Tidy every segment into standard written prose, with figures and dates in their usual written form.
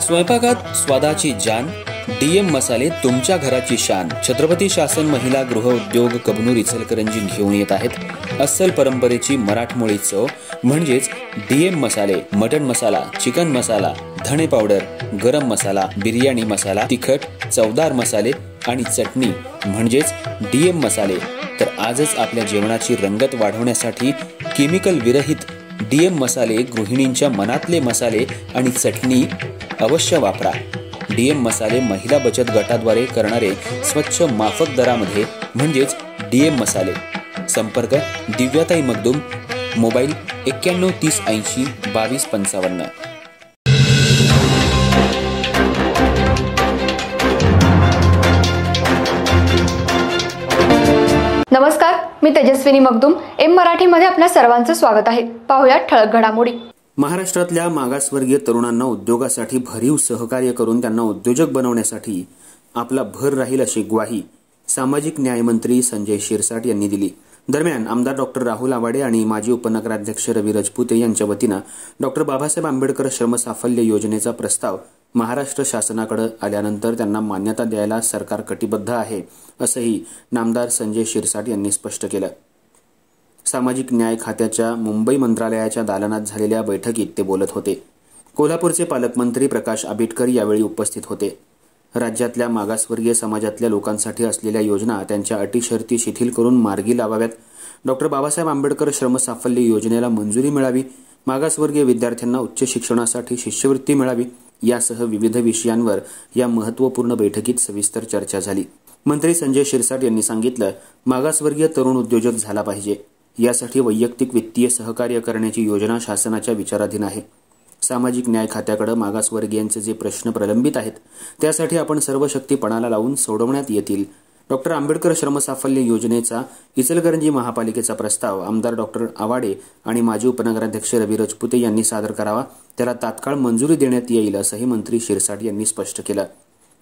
स्वयंपाकात स्वादाची जान, डीएम मसाले तुमच्या घराची शान. छत्रपती शासन महिला गृह उद्योग कबनूर इचलकरंजी घेऊन येत आहेत अस्सल परंपरेची मराठमोळी चव म्हणजेच डीएम मसाले. मटन मसाला, चिकन मसाला, धणे पावडर, गरम मसाला, बिर्याणी मसाला, तिखट चवदार मसाले आणि चटणी म्हणजेच डीएम मसाले. तर आजच आपल्या जेवणाची रंगत वाढवण्यासाठी केमिकल विरहित डीएम मसाले, गृहिणींच्या मनातले मसाले आणि चटणी अवश्य वापरा. डीएम मसाले महिला बचत गटाद्वारे करणारे स्वच्छ माफक दरामध्ये म्हणजेच डीएम मसाले. संपर्क दिव्याताई मगदूम, मोबाईल 91 30 80 22 55. नमस्कार, मी तेजस्विनी मगदूम. एम मराठीमध्ये आपल्या सर्वांचं स्वागत आहे. पाहूया ठळक घडामोडी. महाराष्ट्रातल्या मागासवर्गीय तरुणांना उद्योगासाठी भरीव सहकार्य करून त्यांना उद्योजक बनवण्यासाठी आपला भर राहील अशी ग्वाही सामाजिक न्याय मंत्री संजय शिरसाट यांनी दिली. दरम्यान आमदार डॉक्टर राहुल आवाडे आणि माजी उपनगराध्यक्ष रवी राजपुते यांच्या वतीनं डॉक्टर बाबासाहेब आंबेडकर श्रमसाफल्य योजनेचा प्रस्ताव महाराष्ट्र शासनाकडे आल्यानंतर त्यांना मान्यता द्यायला सरकार कटिबद्ध आहे असंही नामदार संजय शिरसाट यांनी स्पष्ट केलं. सामाजिक न्याय खात्याच्या मुंबई मंत्रालयाच्या दालनात झालेल्या बैठकीत ते बोलत होते. कोल्हापूरचे पालकमंत्री प्रकाश आंबेडकर यावेळी उपस्थित होते. राज्यातल्या मागासवर्गीय समाजातल्या लोकांसाठी असलेल्या योजना त्यांच्या अटी शर्ती शिथिल करून मार्गी लावाव्यात. डॉक्टर बाबासाहेब आंबेडकर श्रमसाफल्य योजनेला मंजुरी मिळावी. मागासवर्गीय विद्यार्थ्यांना उच्च शिक्षणासाठी शिष्यवृत्ती मिळावी यासह विविध विषयांवर या महत्त्वपूर्ण बैठकीत सविस्तर चर्चा झाली. मंत्री संजय शिरसाट यांनी सांगितलं, मागासवर्गीय तरुण उद्योजक झाला पाहिजे. यासाठी वैयक्तिक वित्तीय सहकार्य करण्याची योजना शासनाच्या विचाराधीन आहे. सामाजिक न्याय खात्याकडे मागासवर्गीयांचे जे प्रश्न प्रलंबित आहेत त्यासाठी आपण सर्व शक्ती पणाला लावून सोडवण्यात येतील. डॉक्टर आंबेडकर श्रमसाफल्य योजनेचा इचलकरंजी महापालिकेचा प्रस्ताव आमदार डॉक्टर आवाडे आणि माजी उपनगराध्यक्ष रवी राजपुते यांनी सादर करावा. त्याला तात्काळ मंजुरी देण्यात येईल असंही मंत्री शिरसाट यांनी स्पष्ट केलं.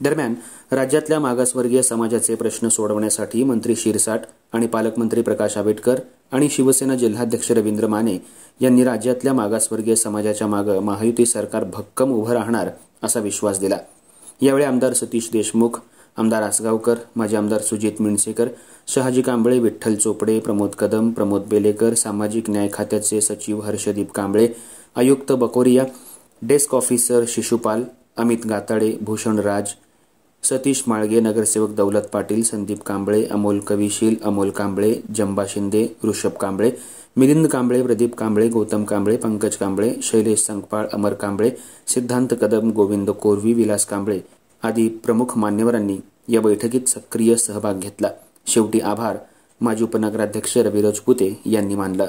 दरम्यान राज्यातल्या मागासवर्गीय समाजाचे प्रश्न सोडवण्यासाठी मंत्री शिरसाट आणि पालकमंत्री प्रकाश आंबेडकर आणि शिवसेना जिल्हाध्यक्ष रवींद्र माने यांनी राज्यातल्या मागासवर्गीय समाजाच्या मागे महायुती सरकार भक्कम उभं राहणार असा विश्वास दिला. यावेळी आमदार सतीश देशमुख, आमदार आसगावकर, माजी आमदार सुजित मिणसेकर, शहाजी कांबळे, विठ्ठल चोपडे, प्रमोद कदम, प्रमोद बेलेकर, सामाजिक न्याय खात्याचे सचिव हर्षदीप कांबळे, आयुक्त बकोरिया, डेस्क ऑफिसर शिशुपाल, अमित गाताडे, भूषण राज, सतीश माळगे, नगरसेवक दौलत पाटील, संदीप कांबळे, अमोल कविशील, अमोल कांबळे, जंबा शिंदे, ऋषभ कांबळे, मिलिंद कांबळे, प्रदीप कांबळे, गौतम कांबळे, पंकज कांबळे, शैलेश संकपाळ, अमर कांबळे, सिद्धांत कदम, गोविंद कोरवी, विलास कांबळे आदी प्रमुख मान्यवरांनी या बैठकीत सक्रिय सहभाग घेतला. शेवटी आभार माजी उपनगराध्यक्ष रवी राजपुते यांनी मानलं.